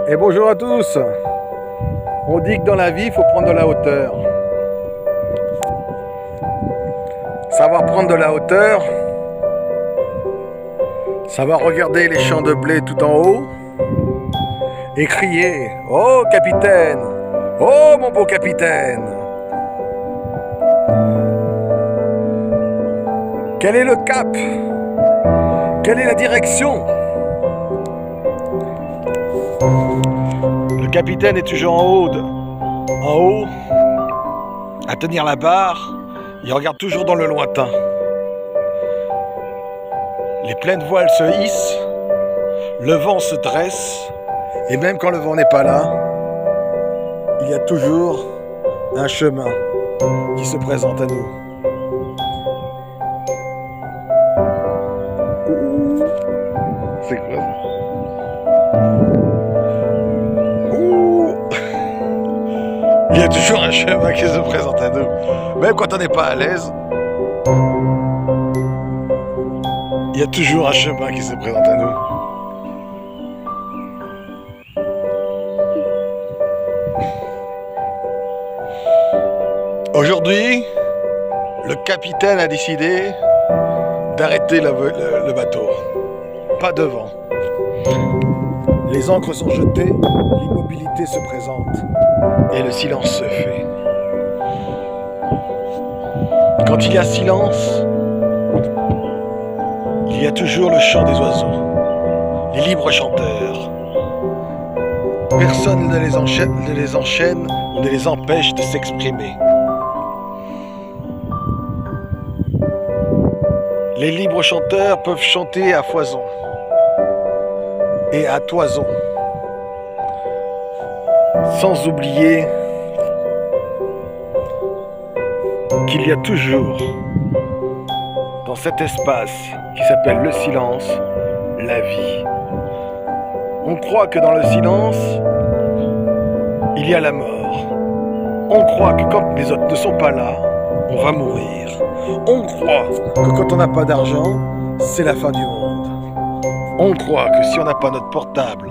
Et bonjour à tous. On dit que dans la vie, il faut prendre de la hauteur. Savoir prendre de la hauteur, savoir regarder les champs de blé tout en haut et crier: oh capitaine, oh mon beau capitaine. Quel est le cap? Quelle est la direction? Le capitaine est toujours en haut, à tenir la barre. Il regarde toujours dans le lointain. Les pleines voiles se hissent, le vent se dresse, et même quand le vent n'est pas là, il y a toujours un chemin qui se présente à nous. C'est quoi ça? Il y a toujours un chemin qui se présente à nous. Même quand on n'est pas à l'aise, il y a toujours un chemin qui se présente à nous. Aujourd'hui, le capitaine a décidé d'arrêter le bateau. Pas de vent. Les ancres sont jetées, l'immobilité se présente et le silence se fait. Quand il y a silence, il y a toujours le chant des oiseaux, les libres chanteurs. Personne ne les enchaîne ou ne les empêche de s'exprimer. Les libres chanteurs peuvent chanter à foison et à toison, sans oublier qu'il y a toujours dans cet espace qui s'appelle le silence, la vie. On croit que dans le silence, il y a la mort. On croit que quand les autres ne sont pas là, on va mourir. On croit que quand on n'a pas d'argent, c'est la fin du monde. On croit que si on n'a pas notre portable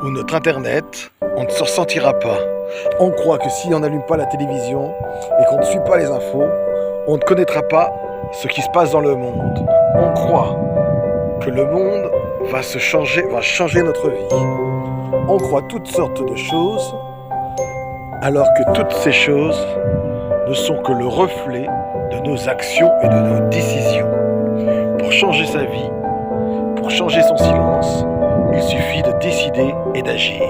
ou notre internet, on ne se ressentira pas. On croit que si on n'allume pas la télévision et qu'on ne suit pas les infos, on ne connaîtra pas ce qui se passe dans le monde. On croit que le monde va changer notre vie. On croit toutes sortes de choses, alors que toutes ces choses ne sont que le reflet de nos actions et de nos décisions. Pour changer sa vie, pour changer son silence, il suffit de décider et d'agir.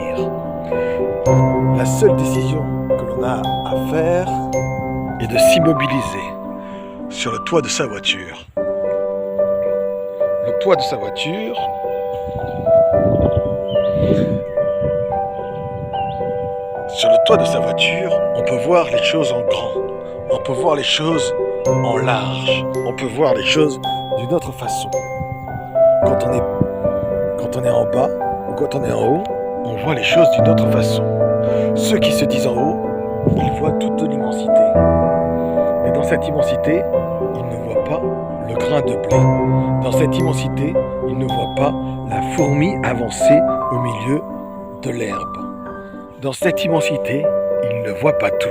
La seule décision que l'on a à faire est de s'immobiliser sur le toit de sa voiture. Le toit de sa voiture, sur le toit de sa voiture, on peut voir les choses en grand, on peut voir les choses en large, on peut voir les choses d'une autre façon. Quand on est en bas ou quand on est en haut, on voit les choses d'une autre façon. Ceux qui se disent en haut, ils voient toute l'immensité. Et dans cette immensité, ils ne voient pas le grain de blé. Dans cette immensité, ils ne voient pas la fourmi avancer au milieu de l'herbe. Dans cette immensité, ils ne voient pas tout.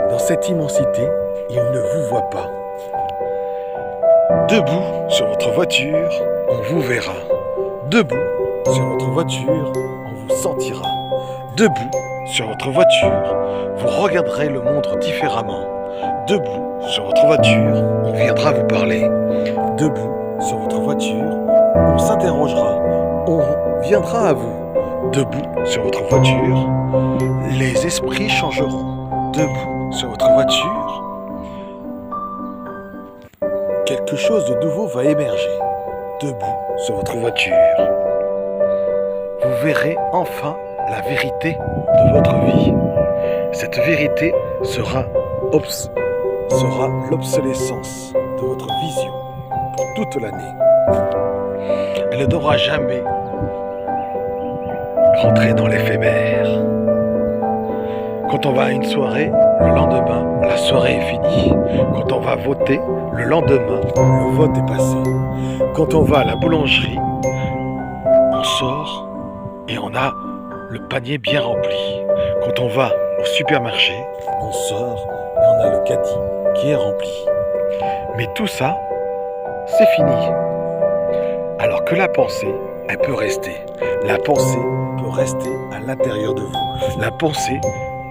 Dans cette immensité, ils ne vous voient pas. Debout sur votre voiture, on vous verra. Debout sur votre voiture, on vous sentira. Debout sur votre voiture, vous regarderez le monde différemment. Debout sur votre voiture, on viendra vous parler. Debout sur votre voiture, on s'interrogera. On viendra à vous. Debout sur votre voiture, les esprits changeront. Debout sur votre voiture, quelque chose de nouveau va émerger. Debout sur votre voiture, vous verrez enfin la vérité de votre vie. Cette vérité sera l'obsolescence de votre vision pour toute l'année. Elle ne devra jamais rentrer dans l'éphémère. Quand on va à une soirée, le lendemain, la soirée est finie. Quand on va voter, le lendemain, le vote est passé. Quand on va à la boulangerie, on sort et on a le panier bien rempli. Quand on va au supermarché, on sort et on a le caddie qui est rempli. Mais tout ça, c'est fini. Alors que la pensée, elle peut rester. La pensée peut rester à l'intérieur de vous. La pensée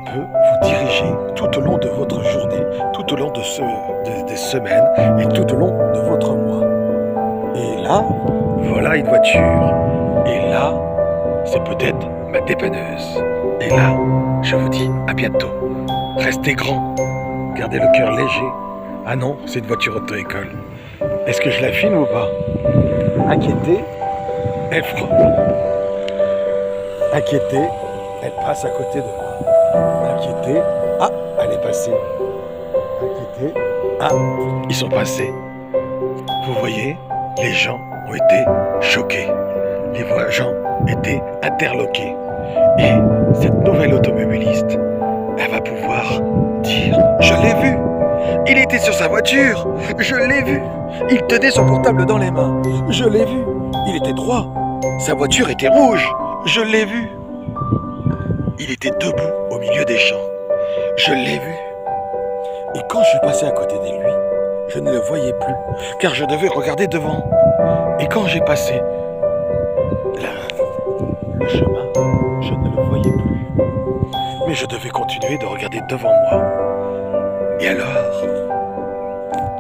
peut vous diriger tout au long de votre journée, tout au long des semaines et tout au long de votre mois. Et là, voilà une voiture. Et là, c'est peut-être ma dépanneuse. Et là, je vous dis à bientôt. Restez grands, gardez le cœur léger. Ah non, c'est une voiture auto-école. Est-ce que je la filme ou pas? Inquiétée, elle frôle. Inquiétée, elle passe à côté de moi. Inquiétée, ah, elle est passée. Inquiétée, ah, ils sont passés. Vous voyez, les gens ont été choqués. Les gens étaient interloqués. Et cette nouvelle automobiliste, elle va pouvoir dire « Je l'ai vu! Il était sur sa voiture! Je l'ai vu! Il tenait son portable dans les mains! Je l'ai vu! Il était droit! Sa voiture était rouge! Je l'ai vu! Il était debout au milieu des champs! Je l'ai vu! Et quand je suis passé à côté de lui, je ne le voyais plus, car je devais regarder devant. Et quand j'ai passé le chemin, je ne le voyais plus. Mais je devais continuer de regarder devant moi. Et alors,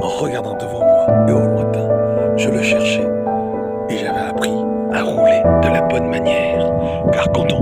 en regardant devant moi et au lointain, je le cherchais. Et j'avais appris à rouler de la bonne manière. Car quand on